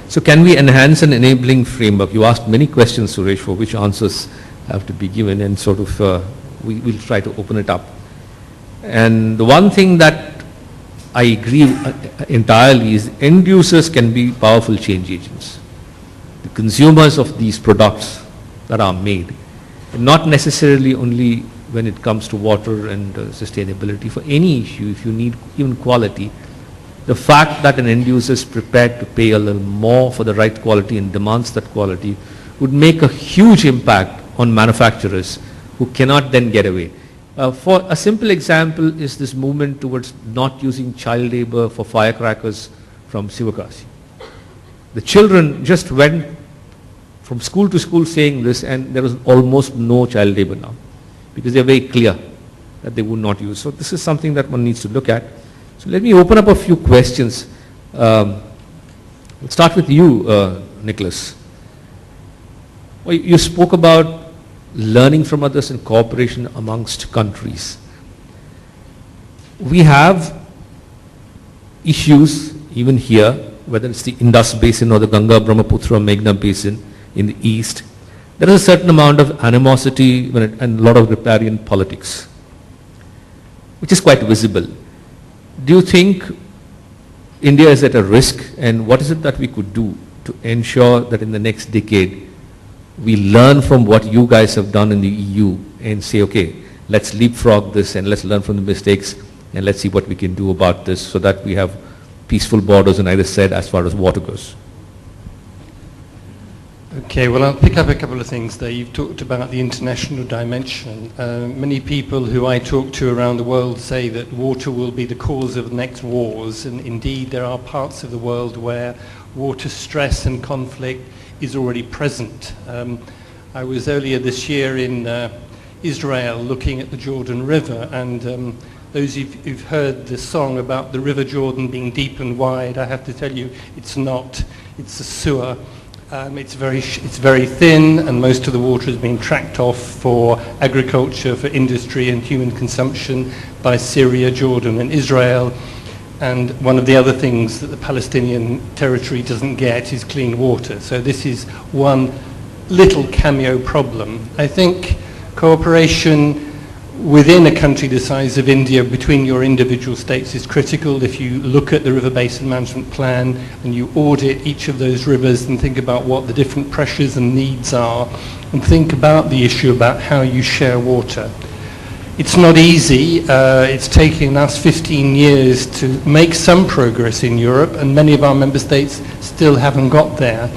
So can we enhance an enabling framework? You asked many questions, Suresh, for which answers have to be given, and sort of we'll try to open it up. And the one thing that I agree entirely is end users can be powerful change agents. The consumers of these products that are made, not necessarily only when it comes to water and sustainability, for any issue, if you need even quality, the fact that an end user is prepared to pay a little more for the right quality and demands that quality would make a huge impact on manufacturers who cannot then get away. For a simple example is this movement towards not using child labor for firecrackers from Sivakasi. The children just went from school to school saying this, and there was almost no child labor now, because they're very clear that they would not use. So this is something that one needs to look at. So let me open up a few questions. We'll start with you, Nicholas. Well, you spoke about learning from others and cooperation amongst countries. We have issues even here, whether it's the Indus Basin or the Ganga, Brahmaputra, Meghna Basin in the east. There is a certain amount of animosity and a lot of riparian politics, which is quite visible. Do you think India is at a risk, and what is it that we could do to ensure that in the next decade we learn from what you guys have done in the EU and say, okay, let's leapfrog this and let's learn from the mistakes and let's see what we can do about this so that we have peaceful borders on either side as far as water goes? Okay, well, I'll pick up a couple of things there. You've talked about the international dimension. Many people who I talk to around the world say that water will be the cause of the next wars, and indeed there are parts of the world where water stress and conflict is already present. I was earlier this year in Israel looking at the Jordan River, and those who've heard the song about the River Jordan being deep and wide, I have to tell you, it's not. It's a sewer. It's very thin, and most of the water is being tracked off for agriculture, for industry and human consumption by Syria, Jordan and Israel. And one of the other things that the Palestinian territory doesn't get is clean water. So this is one little cameo problem. I think cooperation within a country the size of India between your individual states is critical. If you look at the River Basin Management Plan and you audit each of those rivers and think about what the different pressures and needs are, and think about the issue about how you share water. It's not easy. It's taken us 15 years to make some progress in Europe, and many of our member states still haven't got there.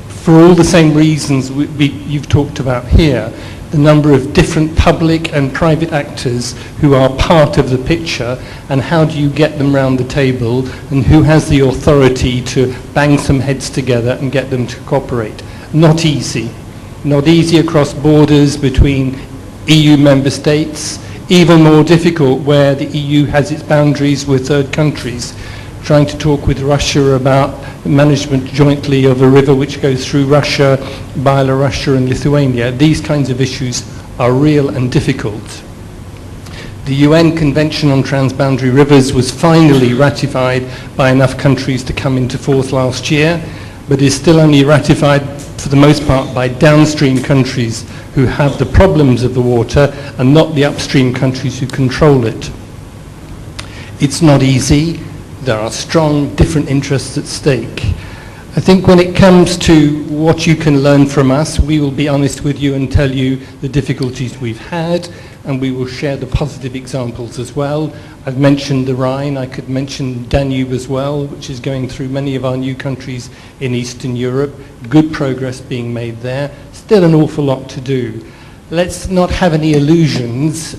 For all the same reasons you've talked about here, the number of different public and private actors who are part of the picture, and how do you get them round the table, and who has the authority to bang some heads together and get them to cooperate. Not easy. Not easy across borders between EU member states, even more difficult where the EU has its boundaries with third countries. Trying to talk with Russia about management jointly of a river which goes through Russia, Belarus and Lithuania. These kinds of issues are real and difficult. The UN Convention on Transboundary Rivers was finally ratified by enough countries to come into force last year, but is still only ratified for the most part by downstream countries who have the problems of the water and not the upstream countries who control it. It's not easy. There are strong different interests at stake. I think when it comes to what you can learn from us, we will be honest with you and tell you the difficulties we've had, and we will share the positive examples as well. I've mentioned the Rhine. I could mention Danube as well, which is going through many of our new countries in Eastern Europe. Good progress being made there. Still an awful lot to do. Let's not have any illusions.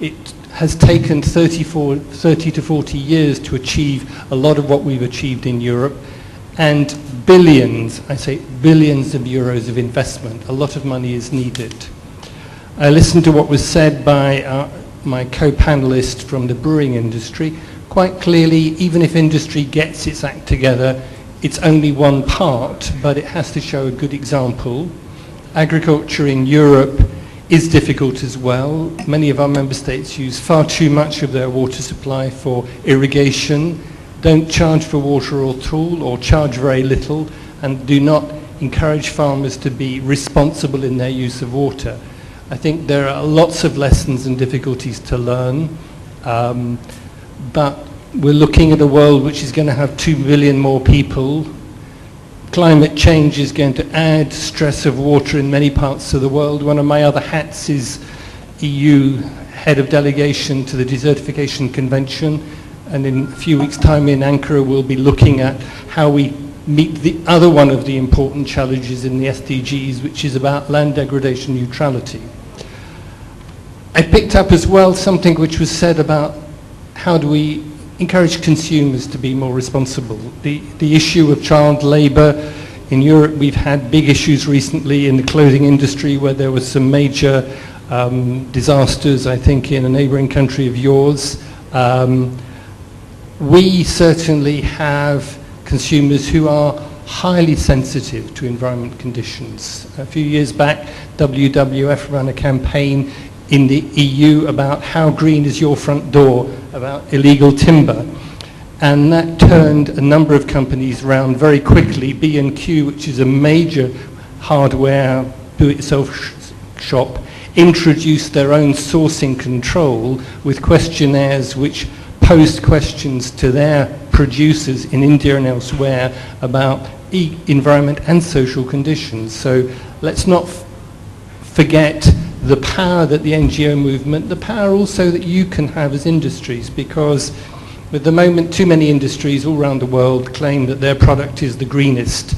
It has taken 30 to 40 years to achieve a lot of what we've achieved in Europe, and billions, I say billions of euros of investment. A lot of money is needed. I listened to what was said by my co-panelist from the brewing industry. Quite clearly, even if industry gets its act together, it's only one part, but it has to show a good example. Agriculture in Europe is difficult as well. Many of our member states use far too much of their water supply for irrigation. don't charge for water at all or charge very little, and do not encourage farmers to be responsible in their use of water. I think there are lots of lessons and difficulties to learn, but we're looking at a world which is going to have 2 billion more people. Climate change is going to add stress of water in many parts of the world. One of my other hats is EU head of delegation to the Desertification Convention, and in a few weeks' time in Ankara we'll be looking at how we meet the other one of the important challenges in the SDGs, which is about land degradation neutrality. I picked up as well something which was said about how do we encourage consumers to be more responsible. The issue of child labour. In Europe we've had big issues recently in the clothing industry where there was some major disasters, I think, in a neighbouring country of yours. We certainly have consumers who are highly sensitive to environment conditions. A few years back, WWF ran a campaign in the EU about how green is your front door, about illegal timber. And that turned a number of companies around very quickly. B&Q, which is a major hardware do-it-yourself shop, introduced their own sourcing control with questionnaires which posed questions to their producers in India and elsewhere about environment and social conditions. So let's not forget the power that the NGO movement, the power also that you can have as industries, because at the moment too many industries all around the world claim that their product is the greenest.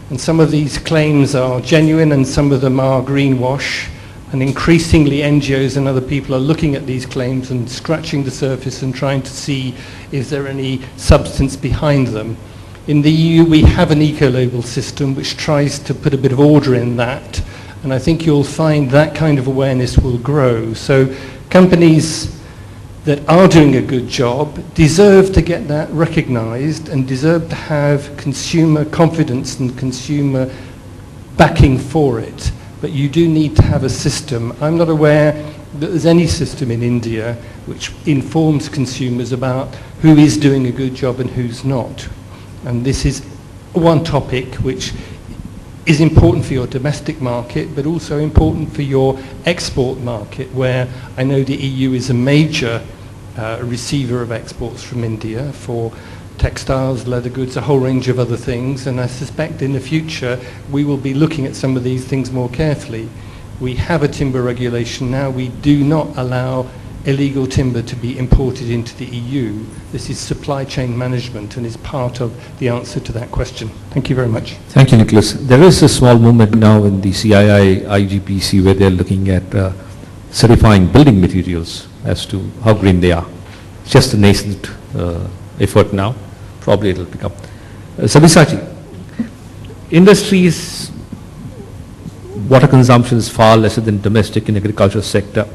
And some of these claims are genuine and some of them are greenwash. And increasingly NGOs and other people are looking at these claims and scratching the surface and trying to see is there any substance behind them. In the EU we have an eco-label system which tries to put a bit of order in that, and I think you'll find that kind of awareness will grow. So companies that are doing a good job deserve to get that recognised and deserve to have consumer confidence and consumer backing for it. But you do need to have a system. I'm not aware that there's any system in India which informs consumers about who is doing a good job and who's not. And this is one topic which is important for your domestic market, but also important for your export market, where I know the EU is a major receiver of exports from India for textiles, leather goods, a whole range of other things, and I suspect in the future we will be looking at some of these things more carefully. We have a timber regulation now. We do not allow illegal timber to be imported into the EU. This is supply chain management and is part of the answer to that question. Thank you very much. Thank you, Nicholas. There is a small movement now in the CII-IGPC where they're looking at certifying building materials as to how green they are. It's just a nascent effort now. Probably it'll pick up. Sabyasachi, industries, water consumption is far lesser than domestic in agriculture sector.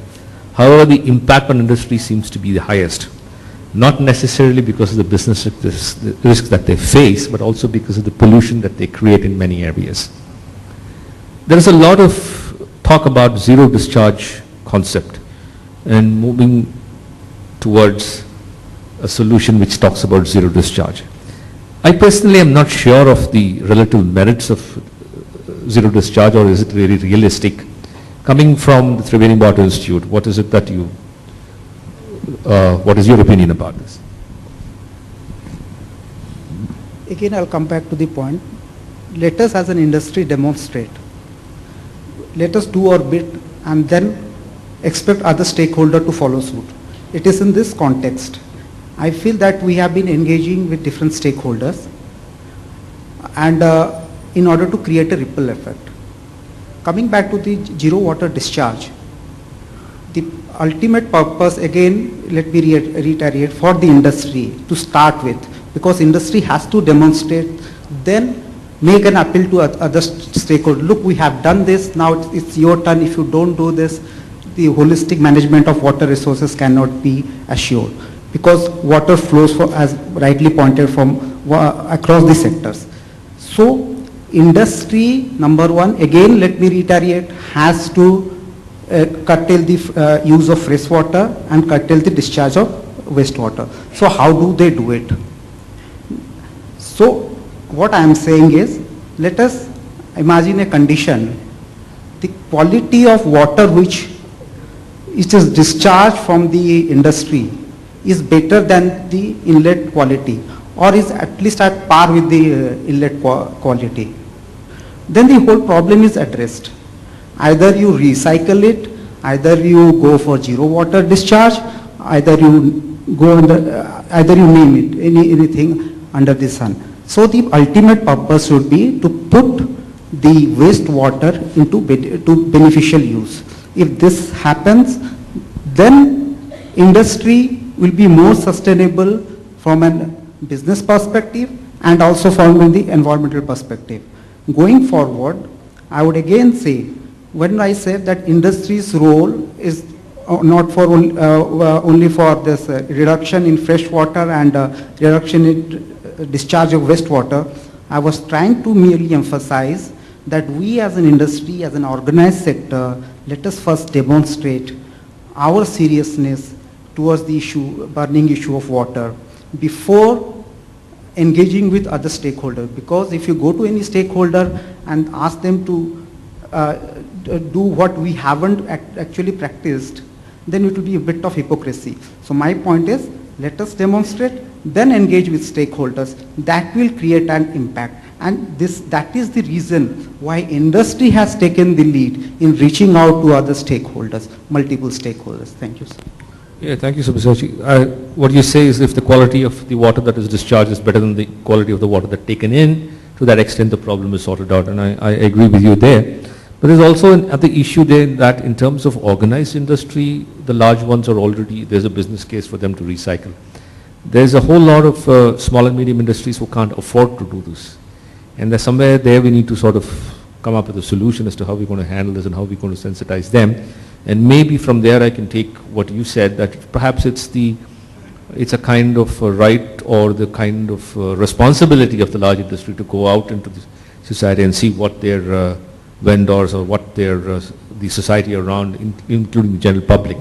However, the impact on industry seems to be the highest, not necessarily because of the business risks that they face, but also because of the pollution that they create in many areas. There is a lot of talk about zero discharge concept and moving towards a solution which talks about zero discharge. I personally am not sure of the relative merits of zero discharge, or is it really realistic? Coming from the Triveni Water Institute, what is it that you, what is your opinion about this? Again, I'll come back to the point. Let us as an industry demonstrate. Let us do our bit and then expect other stakeholders to follow suit. It is in this context. I feel that we have been engaging with different stakeholders and in order to create a ripple effect. Coming back to the zero water discharge, the ultimate purpose, again, let me reiterate, for the industry to start with, because industry has to demonstrate, then make an appeal to other stakeholders. Look, we have done this, now it's your turn. If you don't do this, the holistic management of water resources cannot be assured, because water flows, as rightly pointed, from across the sectors. So industry, number one, again let me reiterate, has to curtail the use of fresh water and curtail the discharge of wastewater. So how do they do it? So what I am saying is, let us imagine a condition, the quality of water which it is discharged from the industry is better than the inlet quality, or is at least at par with the inlet quality. Then the whole problem is addressed. Either you recycle it, either you go for zero water discharge, either you go under, either you name it, anything under the sun. So the ultimate purpose should be to put the wastewater into beneficial use. If this happens, then industry will be more sustainable from a business perspective and also from the environmental perspective. Going forward, I would again say, when I said that industry's role is not for only for this reduction in fresh water and reduction in discharge of wastewater, I was trying to merely emphasize that we as an industry, as an organized sector, let us first demonstrate our seriousness towards the issue, burning issue of water before engaging with other stakeholders. Because if you go to any stakeholder and ask them to do what we haven't actually practiced, then it will be a bit of hypocrisy. So my point is, let us demonstrate, then engage with stakeholders. That will create an impact. And that is the reason why industry has taken the lead in reaching out to other stakeholders, multiple stakeholders. Thank you, sir. Yeah, thank you, Subhasachi. What you say is if the quality of the water that is discharged is better than the quality of the water that's taken in, to that extent the problem is sorted out, and I agree with you there. But there's also another issue there that in terms of organized industry, the large ones are already, there's a business case for them to recycle. There's a whole lot of small and medium industries who can't afford to do this. And there's somewhere there we need to sort of come up with a solution as to how we're going to handle this and how we're going to sensitize them. And maybe from there I can take what you said, that perhaps it's a kind of a right or the kind of responsibility of the large industry to go out into the society and see what their vendors or what their the society around, including the general public,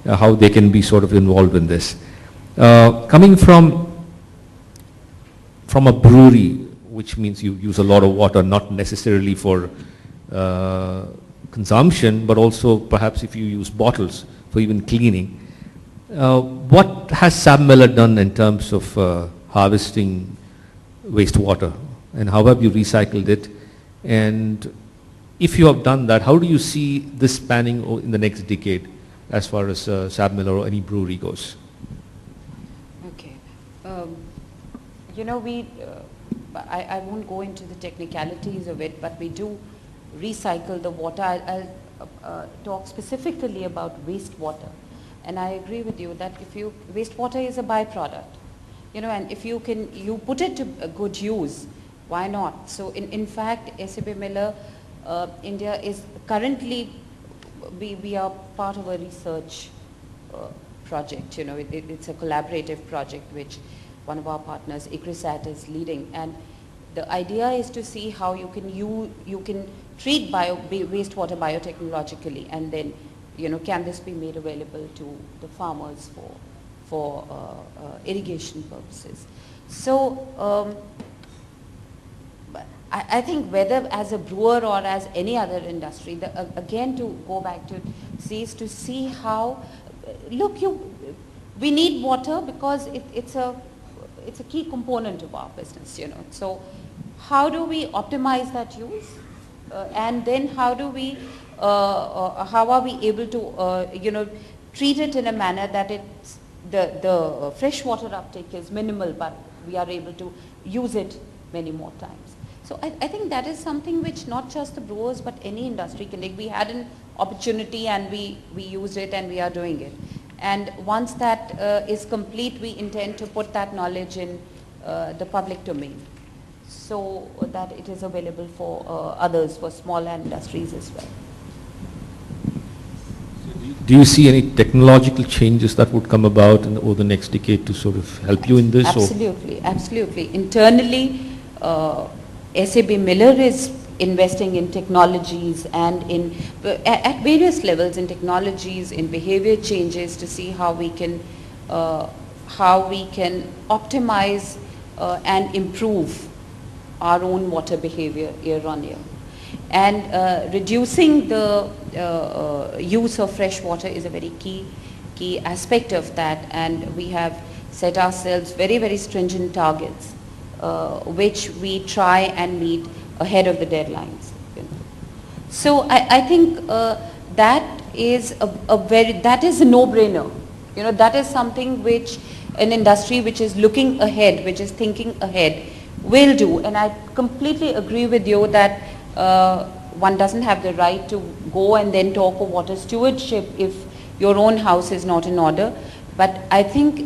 how they can be sort of involved in this. Coming from a brewery, which means you use a lot of water, not necessarily for consumption, but also perhaps if you use bottles for even cleaning. What has SAP Miller done in terms of harvesting wastewater, and how have you recycled it? And if you have done that, how do you see this spanning in the next decade as far as SAP Miller or any brewery goes? Okay. You know, I won't go into the technicalities of it, but we do recycle the water. I'll talk specifically about wastewater. And I agree with you that wastewater is a byproduct, you know, and if you put it to a good use, why not? So in fact, SAP Miller, India is currently, we are part of a research project, you know, it's a collaborative project which one of our partners, ICRISAT, is leading, and the idea is to see how you can treat wastewater biotechnologically, and then, you know, can this be made available to the farmers for irrigation purposes. So I think whether as a brewer or as any other industry, again to go back to is to see how, look, we need water because it's a key component of our business, you know. So how do we optimize that use, and then how are we able to you know, treat it in a manner that the freshwater uptake is minimal, but we are able to use it many more times. So I think that is something which not just the brewers but any industry can take. We had an opportunity and we used it and we are doing it. And once that is complete, we intend to put that knowledge in the public domain so that it is available for others, for smaller industries as well. Do you see any technological changes that would come about over the next decade to sort of help you in this? Absolutely, absolutely. Internally, SAP Miller is investing in technologies and at various levels in technologies, in behavior changes to see how we can optimize and improve our own water behavior year on year. And reducing the use of fresh water is a very key aspect of that, and we have set ourselves very, very stringent targets, which we try and meet ahead of the deadlines. So I think that is that is a no-brainer. That is something which an industry which is looking ahead, which is thinking ahead, will do. And I completely agree with you that one doesn't have the right to go and then talk of water stewardship if your own house is not in order. But I think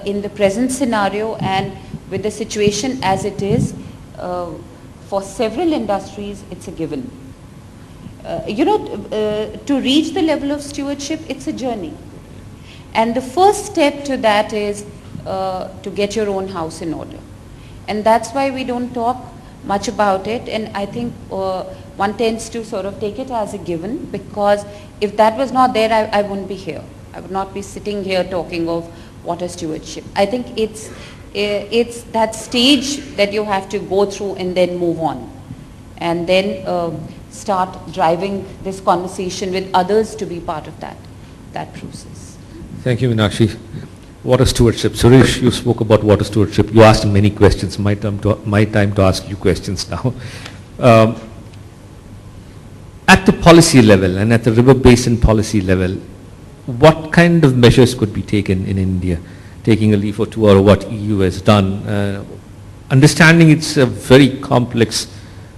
in the present scenario and with the situation as it is, for several industries, it's a given. To reach the level of stewardship, it's a journey. And the first step to that is to get your own house in order. And that's why we don't talk much about it. And I think one tends to sort of take it as a given, because if that was not there, I wouldn't be here. I would not be sitting here talking of water stewardship. I think it's that stage that you have to go through and then move on. And then start driving this conversation with others to be part of that process. Thank you, Meenakshi. Water stewardship. Suresh, you spoke about water stewardship. You asked many questions. My time to ask you questions now. At the policy level and at the river basin policy level, what kind of measures could be taken in India, taking a leaf or two out of what EU has done? Understanding it's a very complex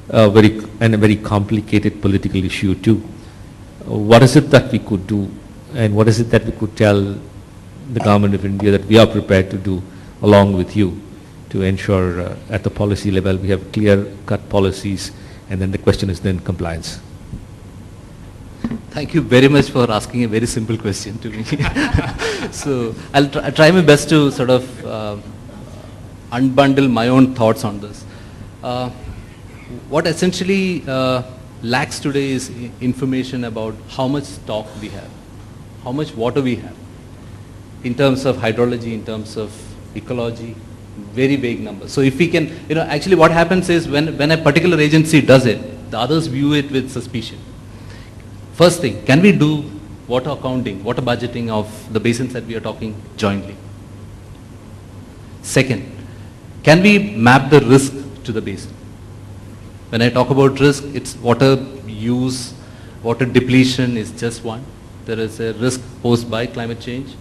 a very complicated political issue too. What is it that we could do, and what is it that we could tell the government of India that we are prepared to do along with you to ensure at the policy level we have clear-cut policies, and then the question is then compliance? Thank you very much for asking a very simple question to me. So I'll try my best to sort of unbundle my own thoughts on this. What essentially lacks today is information about how much stock we have, how much water we have, in terms of hydrology, in terms of ecology, very vague numbers. So if we can, actually what happens is when a particular agency does it, the others view it with suspicion. First thing, can we do water accounting, water budgeting of the basins that we are talking jointly? Second, can we map the risk to the basin? When I talk about risk, it's water use, water depletion is just one. There is a risk posed by climate change.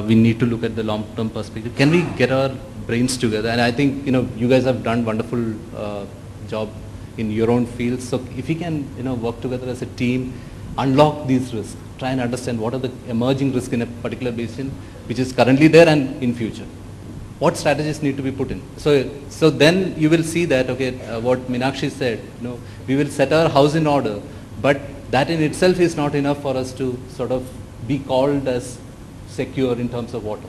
We need to look at the long-term perspective. Can we get our brains together? And I think, you guys have done wonderful job in your own fields. So if we can, work together as a team, unlock these risks, try and understand what are the emerging risks in a particular basin, which is currently there and in future. What strategies need to be put in? So then you will see that, okay, what Meenakshi said, we will set our house in order, but that in itself is not enough for us to sort of be called as secure in terms of water.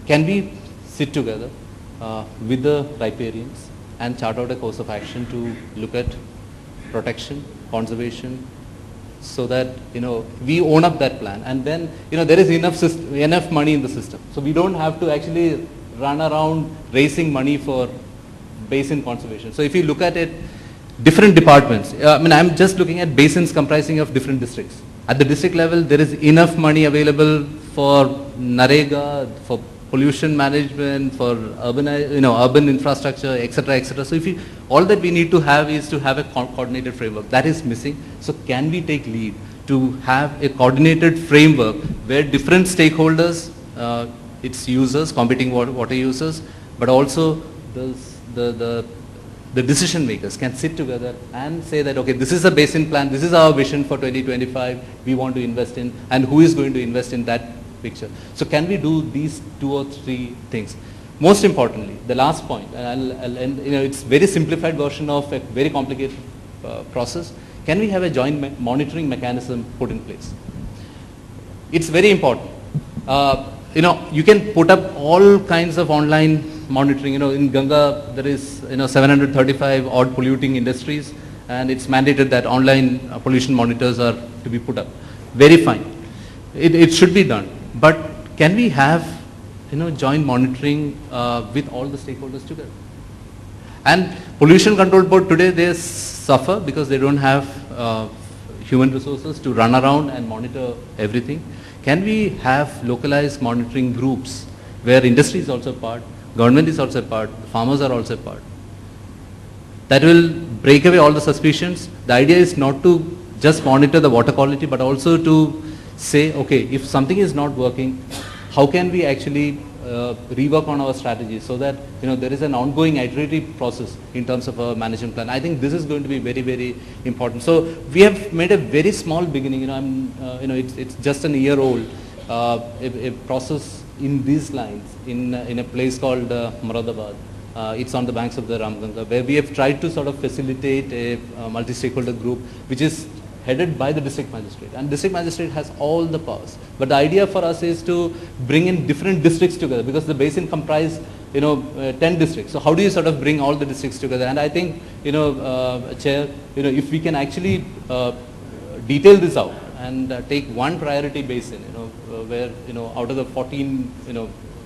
Can we sit together with the riparians and chart out a course of action to look at protection, conservation, so that we own up that plan, and then there is enough money in the system, so we don't have to actually run around raising money for basin conservation. So if you look at it, different departments, I'm just looking at basins comprising of different districts. At the district level, there is enough money available for NREGA, for pollution management, for urban infrastructure, etc., etc. So all that we need to have is to have a coordinated framework. That is missing. So can we take lead to have a coordinated framework where different stakeholders, its users, competing water users, but also the decision makers can sit together and say that, okay, this is a basin plan, this is our vision for 2025, we want to invest in, and who is going to invest in that picture. So can we do these 2 or 3 things? Most importantly, the last point, and it's very simplified version of a very complicated process. Can we have a joint monitoring mechanism put in place? It's very important. You can put up all kinds of online monitoring. In Ganga, there is 735 odd polluting industries, and it's mandated that online pollution monitors are to be put up. Very fine. It should be done. But can we have joint monitoring with all the stakeholders together. And Pollution Control Board today, they suffer because they don't have human resources to run around and monitor everything. Can we have localized monitoring groups where industry is also part, government is also part, farmers are also part? That will break away all the suspicions. The idea is not to just monitor the water quality, but also to say, okay, if something is not working, how can we actually rework on our strategy so that there is an ongoing iterative process in terms of a management plan. I think this is going to be very, very important. So we have made a very small beginning. It's just an year old. A process in these lines in a place called Moradabad. It's on the banks of the Ramganga, where we have tried to sort of facilitate a multi-stakeholder group, which is headed by the district magistrate, and district magistrate has all the powers. But the idea for us is to bring in different districts together, because the basin comprises 10 districts. So how do you sort of bring all the districts together? And I think Chair, if we can actually detail this out and take one priority basin, where out of the 14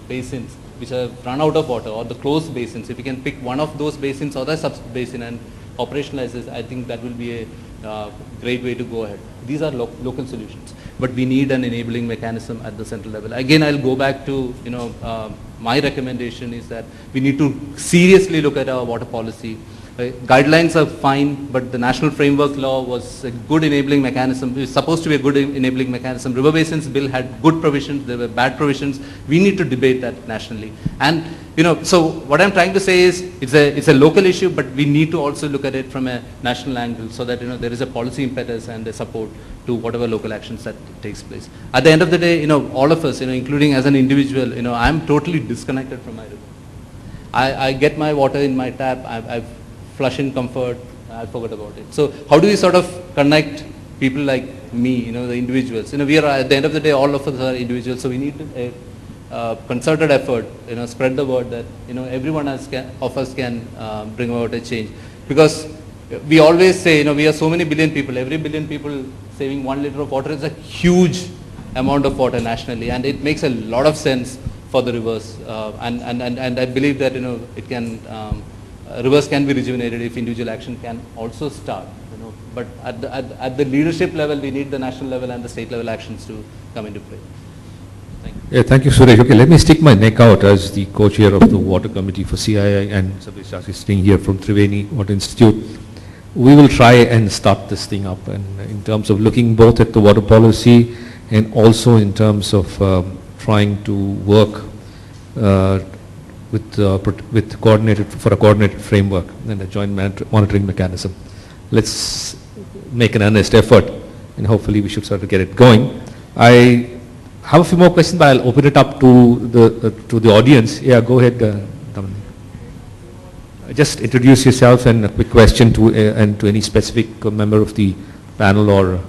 basins which have run out of water, or the closed basins, if we can pick one of those basins or the sub-basin and operationalize this, I think that will be a great way to go ahead. These are local solutions, but we need an enabling mechanism at the central level. Again, I'll go back to, my recommendation is that we need to seriously look at our water policy. Guidelines are fine, but the National Framework Law was a good enabling mechanism. It was supposed to be a good enabling mechanism. River Basins Bill had good provisions, there were bad provisions. We need to debate that nationally. And so what I'm trying to say is it's a local issue, but we need to also look at it from a national angle so that there is a policy impetus and a support to whatever local actions that takes place. At the end of the day, all of us, including as an individual, I'm totally disconnected from my river. I get my water in my tap, I flush in comfort, I forgot about it. So how do we sort of connect people like me, the individuals? We are, at the end of the day, all of us are individuals, so we need a concerted effort, spread the word that, everyone of us can bring about a change. Because we always say, we are so many billion people, every billion people saving 1 liter of water is a huge amount of water nationally, and it makes a lot of sense for the rivers. And I believe that, it can, rivers can be rejuvenated if individual action can also start. But at the leadership level, we need the national level and the state level actions to come into play. Thank you. Yeah, thank you, Suresh. Okay, let me stick my neck out as the co-chair of the Water Committee for CII, and Sabri sitting here from Triveni Water Institute. We will try and start this thing up, and in terms of looking both at the water policy and also in terms of trying to work with coordinated framework and a joint monitoring mechanism. Let's make an earnest effort, and hopefully we should sort of get it going. I have a few more questions, but I'll open it up to the audience. Yeah, go ahead, Daman. Just introduce yourself and a quick question to any specific member of the panel or.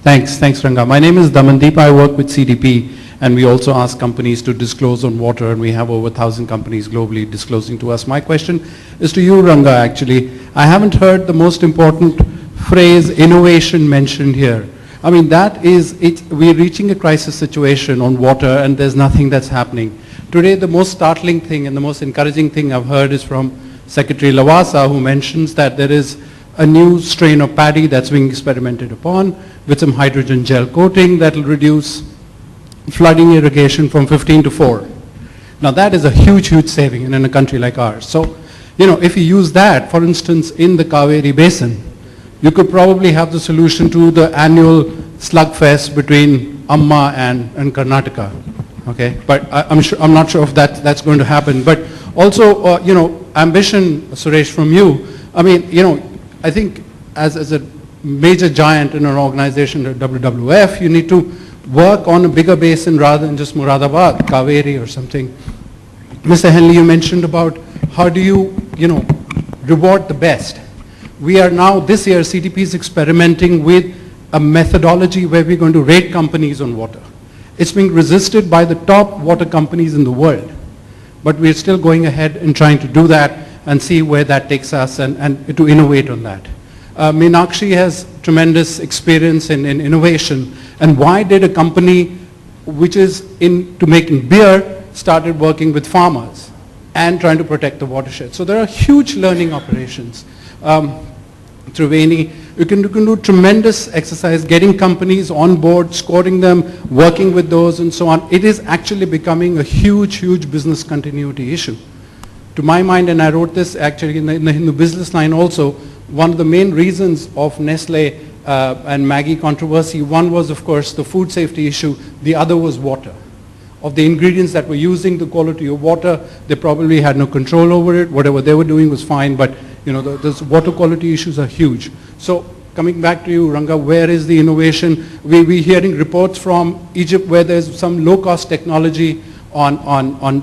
Thanks, Ranga. My name is Damandeep. I work with CDP, and we also ask companies to disclose on water, and we have over 1,000 companies globally disclosing to us. My question is to you, Ranga, actually. I haven't heard the most important phrase, innovation, mentioned here. I mean, we're reaching a crisis situation on water, and there's nothing that's happening. Today, the most startling thing and the most encouraging thing I've heard is from Secretary Lavasa, who mentions that there is a new strain of paddy that's being experimented upon with some hydrogen gel coating that will reduce flooding irrigation from 15 to 4. Now that is a huge, huge saving in a country like ours. So, if you use that, for instance, in the Kaveri Basin, you could probably have the solution to the annual slugfest between Amma and Karnataka. Okay, but I'm not sure if that's going to happen. But also, ambition, Suresh, from you. I mean, I think as a major giant in an organization, the WWF, you need to work on a bigger basin rather than just Moradabad, Kaveri or something. Mr. Henley, you mentioned about how do you, reward the best. We are now, this year, CDP is experimenting with a methodology where we're going to rate companies on water. It's being resisted by the top water companies in the world. But we're still going ahead and trying to do that and see where that takes us and to innovate on that. Meenakshi has tremendous experience in innovation. And why did a company which is into making beer, started working with farmers and trying to protect the watershed. So there are huge learning operations. Triveni, you can do tremendous exercise, getting companies on board, scoring them, working with those and so on. It is actually becoming a huge, huge business continuity issue. To my mind, and I wrote this actually in the Hindu Business Line also, one of the main reasons of Nestle and Maggi controversy, one was of course the food safety issue, the other was water. Of the ingredients that were using, the quality of water, they probably had no control over it. Whatever they were doing was fine, but you know, those water quality issues are huge. So coming back to you, Ranga, where is the innovation? We're hearing reports from Egypt where there's some low-cost technology on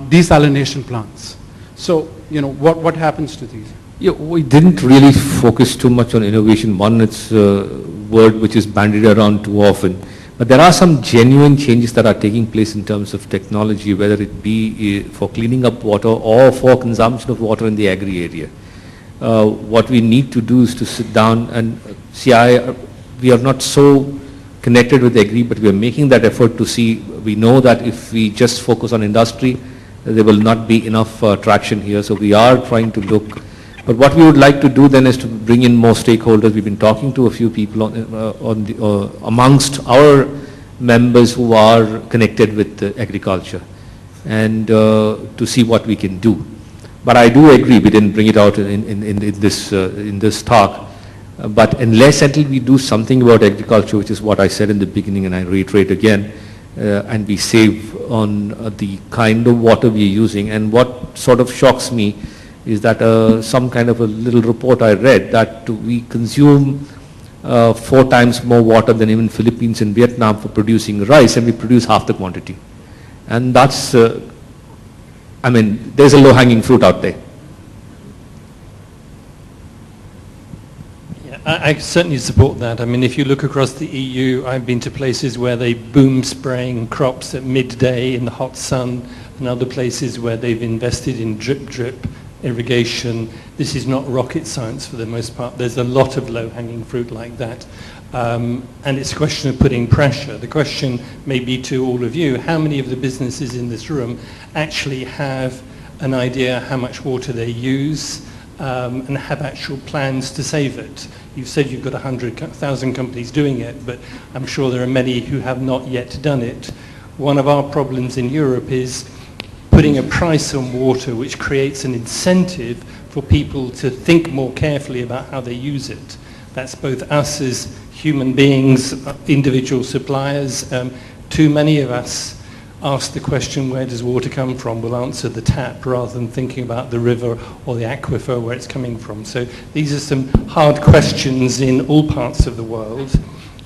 desalination plants. So, you know, what happens to these? Yeah, we didn't really focus too much on innovation. One, it's a word which is bandied around too often. But there are some genuine changes that are taking place in terms of technology, whether it be for cleaning up water or for consumption of water in the agri area. What we need to do is to sit down and CII, we are not so connected with agri, but we are making that effort to see. We know that if we just focus on industry, there will not be enough traction here. So we are trying to look. But what we would like to do then is to bring in more stakeholders. We've been talking to a few people amongst our members who are connected with agriculture, and to see what we can do. But I do agree, we didn't bring it out in this talk. But unless until we do something about agriculture, which is what I said in the beginning, and I reiterate again, and we save on the kind of water we are using. And what sort of shocks me is that some kind of a little report I read that we consume 4 times more water than even Philippines and Vietnam for producing rice, and we produce half the quantity. And that's, I mean, there's a low-hanging fruit out there. Yeah, I certainly support that. I mean, if you look across the EU, I've been to places where they boom spraying crops at midday in the hot sun, and other places where they've invested in drip irrigation. This is not rocket science for the most part. There's a lot of low-hanging fruit like that. And it's a question of putting pressure. The question may be to all of you, how many of the businesses in this room actually have an idea how much water they use and have actual plans to save it? You've said you've got 100,000 companies doing it, but I'm sure there are many who have not yet done it. One of our problems in Europe is putting a price on water which creates an incentive for people to think more carefully about how they use it. That's both us as human beings, individual suppliers. Too many of us ask the question, where does water come from? We'll answer the tap rather than thinking about the river or the aquifer where it's coming from. So these are some hard questions in all parts of the world.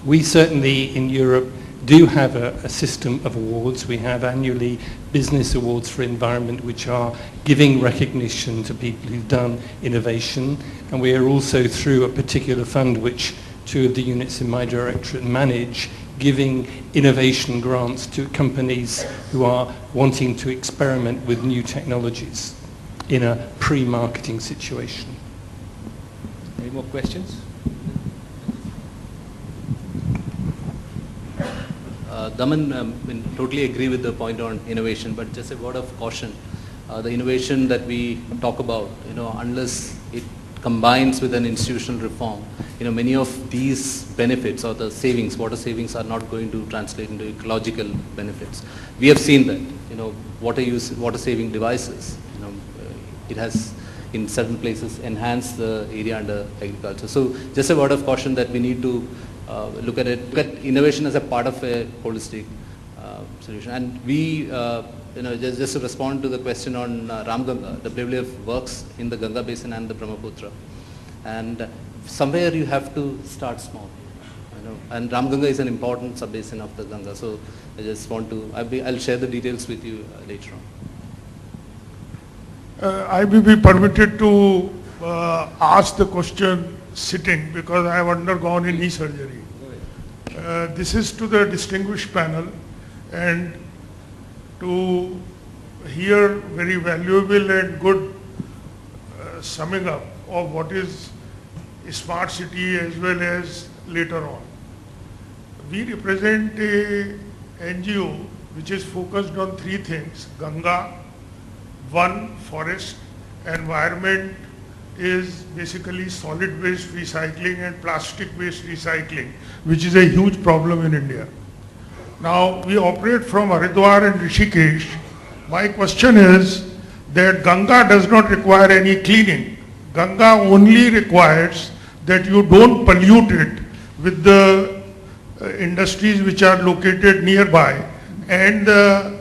We certainly in Europe do have a system of awards. We have annually business awards for environment which are giving recognition to people who've done innovation. And we are also through a particular fund which 2 of the units in my directorate manage, giving innovation grants to companies who are wanting to experiment with new technologies in a pre-marketing situation. Any more questions? Daman, totally agree with the point on innovation, but just a word of caution. The innovation that we talk about, unless it combines with an institutional reform, many of these benefits or the savings, water savings, are not going to translate into ecological benefits. We have seen that, water saving devices, it has in certain places enhanced the area under agriculture. So just a word of caution that we need to look at innovation as a part of a holistic solution. And we, just to respond to the question on Ramganga, WWF works in the Ganga basin and the Brahmaputra. And somewhere you have to start small. And Ramganga is an important sub-basin of the Ganga. So I just want to, I'll share the details with you later on. I will be permitted to ask the question sitting because I have undergone a knee surgery. This is to the distinguished panel and to hear very valuable and good summing up of what is smart city as well as later on. We represent a NGO which is focused on three things: Ganga, one, forest, environment is basically solid waste recycling and plastic waste recycling, which is a huge problem in India. Now, we operate from Haridwar and Rishikesh. My question is that Ganga does not require any cleaning. Ganga only requires that you don't pollute it with the industries which are located nearby and the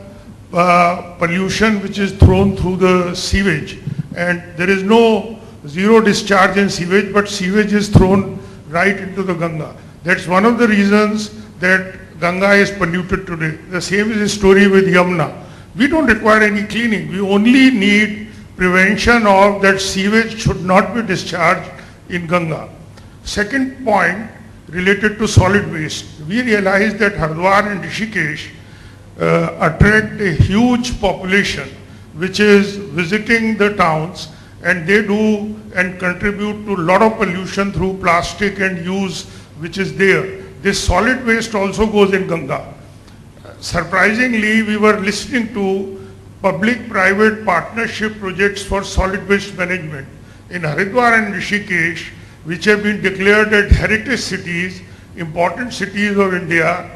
pollution which is thrown through the sewage. And there is no zero discharge in sewage, but sewage is thrown right into the Ganga. That's one of the reasons that Ganga is polluted today. The same is the story with Yamuna. We don't require any cleaning. We only need prevention of that sewage should not be discharged in Ganga. Second point related to solid waste. We realize that Haridwar and Rishikesh attract a huge population which is visiting the towns, and they do and contribute to a lot of pollution through plastic and use which is there. This solid waste also goes in Ganga. Surprisingly, we were listening to public-private partnership projects for solid waste management in Haridwar and Rishikesh, which have been declared as heritage cities, important cities of India.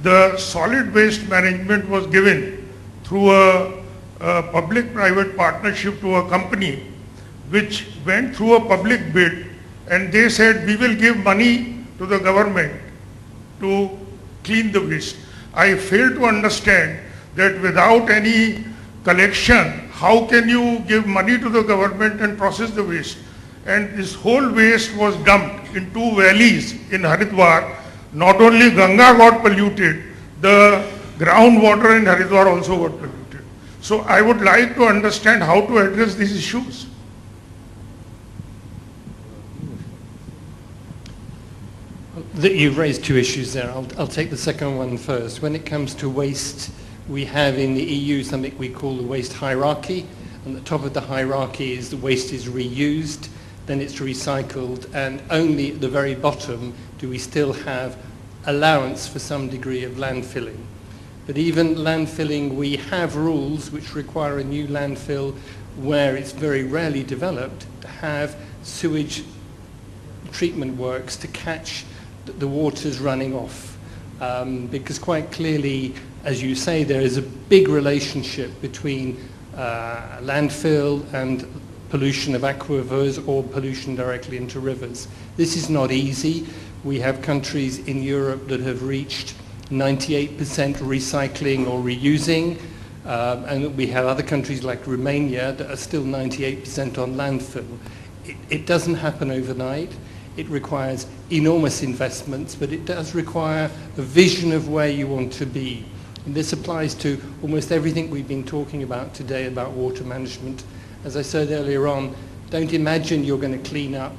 The solid waste management was given through a public-private partnership to a company which went through a public bid, and they said, we will give money to the government to clean the waste. I fail to understand that without any collection, how can you give money to the government and process the waste? And this whole waste was dumped in two valleys in Haridwar. Not only Ganga got polluted, the groundwater in Haridwar also got polluted. So I would like to understand how to address these issues. You've raised two issues there. I'll take the second one first. When it comes to waste, we have in the EU something we call the waste hierarchy. On the top of the hierarchy is the waste is reused, then it's recycled, and only at the very bottom do we still have allowance for some degree of landfilling. But even landfilling, we have rules which require a new landfill where it's very rarely developed to have sewage treatment works to catch the waters running off. Because quite clearly, as you say, there is a big relationship between landfill and pollution of aquifers or pollution directly into rivers. This is not easy. We have countries in Europe that have reached 98% recycling or reusing, and we have other countries like Romania that are still 98% on landfill. It doesn't happen overnight. It requires enormous investments, but it does require a vision of where you want to be. And this applies to almost everything we've been talking about today about water management. As I said earlier on, don't imagine you're going to clean up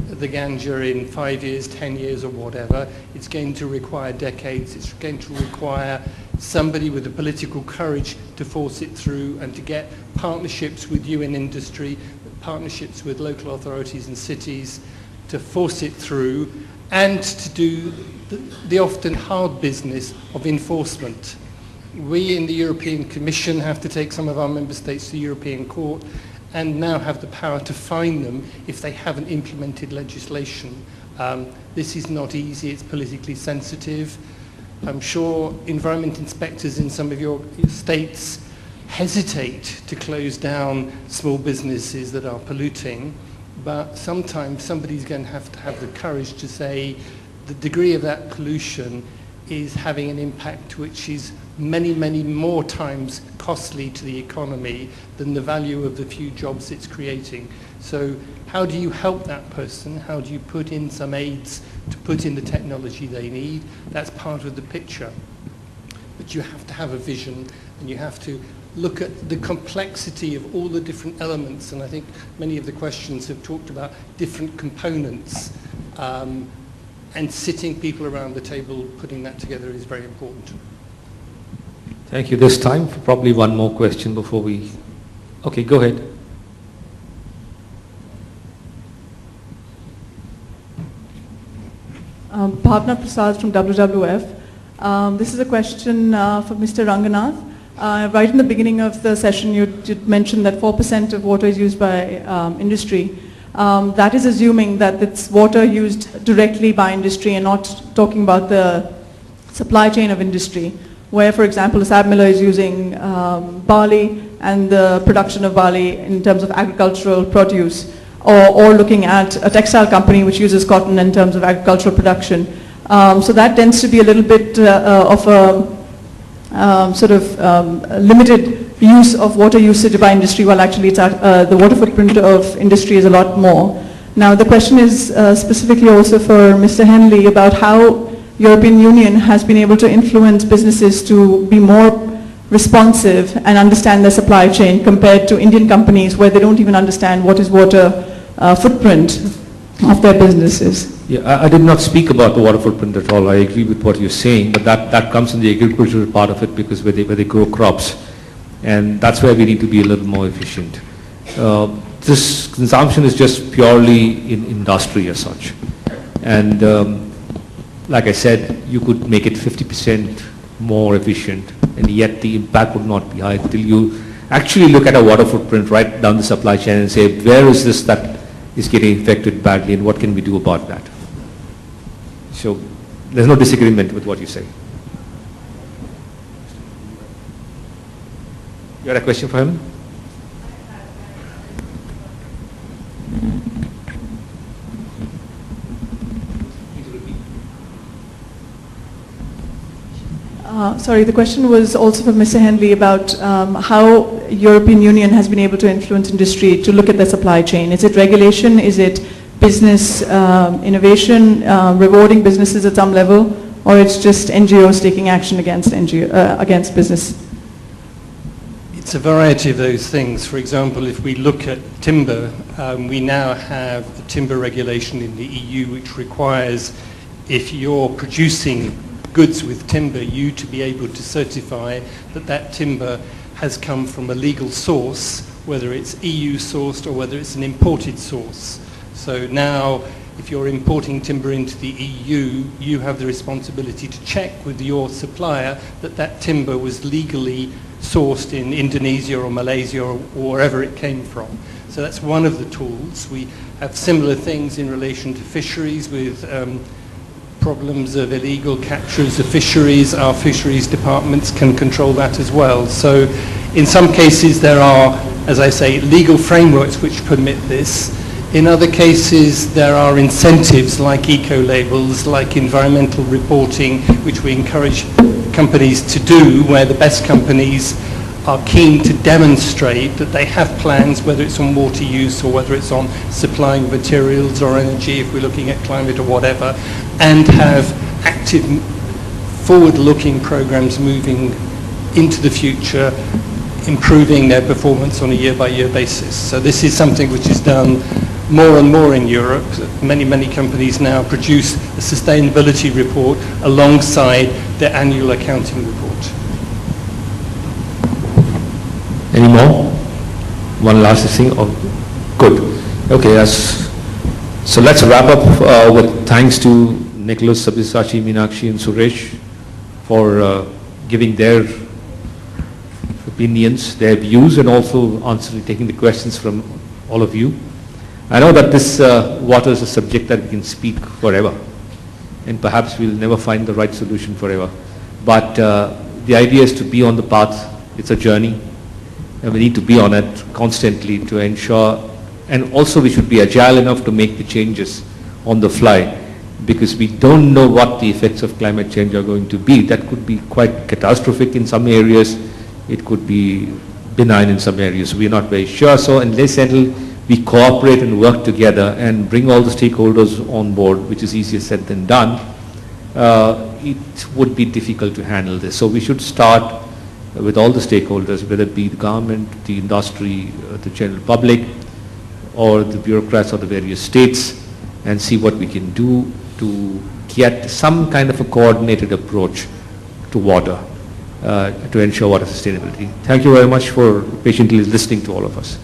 the Ganga in 5 years, 10 years or whatever. It's going to require decades. It's going to require somebody with the political courage to force it through and to get partnerships with you in industry, partnerships with local authorities and cities to force it through, and to do the often hard business of enforcement. We in the European Commission have to take some of our member states to the European Court and now have the power to fine them if they haven't implemented legislation. This is not easy, it's politically sensitive. I'm sure environment inspectors in some of your states hesitate to close down small businesses that are polluting, but sometimes somebody's going to have the courage to say the degree of that pollution is having an impact which is many, many more times costly to the economy than the value of the few jobs it's creating. So how do you help that person? How do you put in some aids to put in the technology they need? That's part of the picture. But you have to have a vision, and you have to look at the complexity of all the different elements, and I think many of the questions have talked about different components, and sitting people around the table putting that together is very important. Thank you. There's time for probably one more question before we... Okay, go ahead. Bhavna Prasad from WWF. This is a question for Mr. Ranganath. Right in the beginning of the session, you mentioned that 4% of water is used by industry. That is assuming that it's water used directly by industry and not talking about the supply chain of industry, where, for example, a SAB miller is using barley and the production of barley in terms of agricultural produce, or looking at a textile company which uses cotton in terms of agricultural production. So that tends to be a little bit of a limited use of water usage by industry, while actually it's the water footprint of industry is a lot more. Now the question is specifically also for Mr. Henley about how European Union has been able to influence businesses to be more responsive and understand their supply chain compared to Indian companies where they don't even understand what is water footprint of their businesses. Yeah, I did not speak about the water footprint at all. I agree with what you're saying, but that comes in the agricultural part of it, because where they grow crops, and that's where we need to be a little more efficient. This consumption is just purely in industry as such, and like I said, you could make it 50% more efficient, and yet the impact would not be high until you actually look at a water footprint right down the supply chain and say, where is this that is getting affected badly, and what can we do about that? So there's no disagreement with what you say. You had a question for him? Sorry, the question was also for Mr. Henley about how European Union has been able to influence industry to look at their supply chain. Is it regulation? Is it business innovation, rewarding businesses at some level, or it's just NGOs taking action against business? It's a variety of those things. For example, if we look at timber, we now have a timber regulation in the EU which requires, if you're producing goods with timber, you to be able to certify that that timber has come from a legal source, whether it's EU sourced or whether it's an imported source. So now, if you're importing timber into the EU, you have the responsibility to check with your supplier that that timber was legally sourced in Indonesia or Malaysia or wherever it came from. So that's one of the tools. We have similar things in relation to fisheries with problems of illegal captures of fisheries. Our fisheries departments can control that as well. So in some cases there are, as I say, legal frameworks which permit this. In other cases there are incentives like eco-labels, like environmental reporting, which we encourage companies to do, where the best companies are keen to demonstrate that they have plans, whether it's on water use or whether it's on supplying materials or energy, if we're looking at climate or whatever, and have active forward-looking programs moving into the future, improving their performance on a year-by-year basis. So this is something which is done more and more in Europe. Many companies now produce a sustainability report alongside their annual accounting report. Any more? One last thing? Oh, good. Okay, so let's wrap up with thanks to Nicholas, Sabyasachi, Meenakshi and Suresh for giving their opinions, their views, and also taking the questions from all of you. I know that this water is a subject that we can speak forever, and perhaps we'll never find the right solution forever. But the idea is to be on the path. It's a journey, and we need to be on it constantly to ensure, and also we should be agile enough to make the changes on the fly, because we don't know what the effects of climate change are going to be. That could be quite catastrophic in some areas. It could be benign in some areas. We're not very sure. So unless we cooperate and work together and bring all the stakeholders on board, which is easier said than done, it would be difficult to handle this. So we should start with all the stakeholders, whether it be the government, the industry, the general public, or the bureaucrats of the various states, and see what we can do to get some kind of a coordinated approach to water to ensure water sustainability. Thank you very much for patiently listening to all of us.